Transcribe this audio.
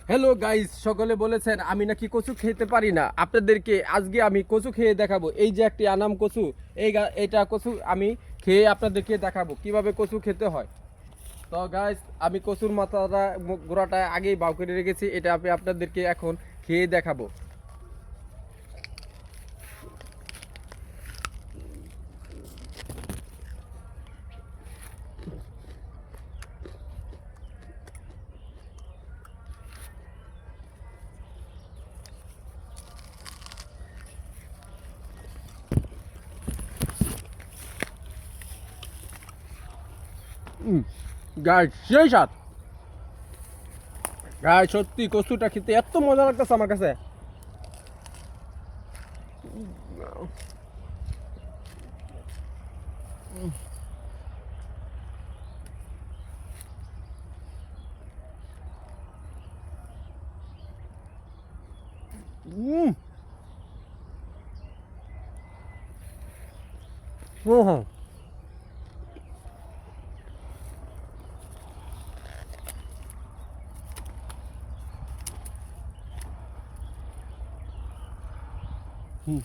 Hello guys, সকলে বলেছেন আমি নাকি কচু খেতে পারি না। আপনাদেরকে আজকে আমি কচু খেয়ে দেখাবো। এই যে একটি আনাম কচু, এটা কচু আমি খেয়ে আপনাদেরকে দেখাবো কিভাবে কচু খেতে হয়। তো গাইস, আমি কচুর মাথাটা গোড়াটা আগেই বাউ করে রেখেছি, এটা আমি আপনাদেরকে এখন খেয়ে দেখাবো। গাইস সেই স্বাদ। গাইস সত্যি কচুটা খেতে এত মজা লাগতেছে আমার কাছে। হুম। হুম। হুম।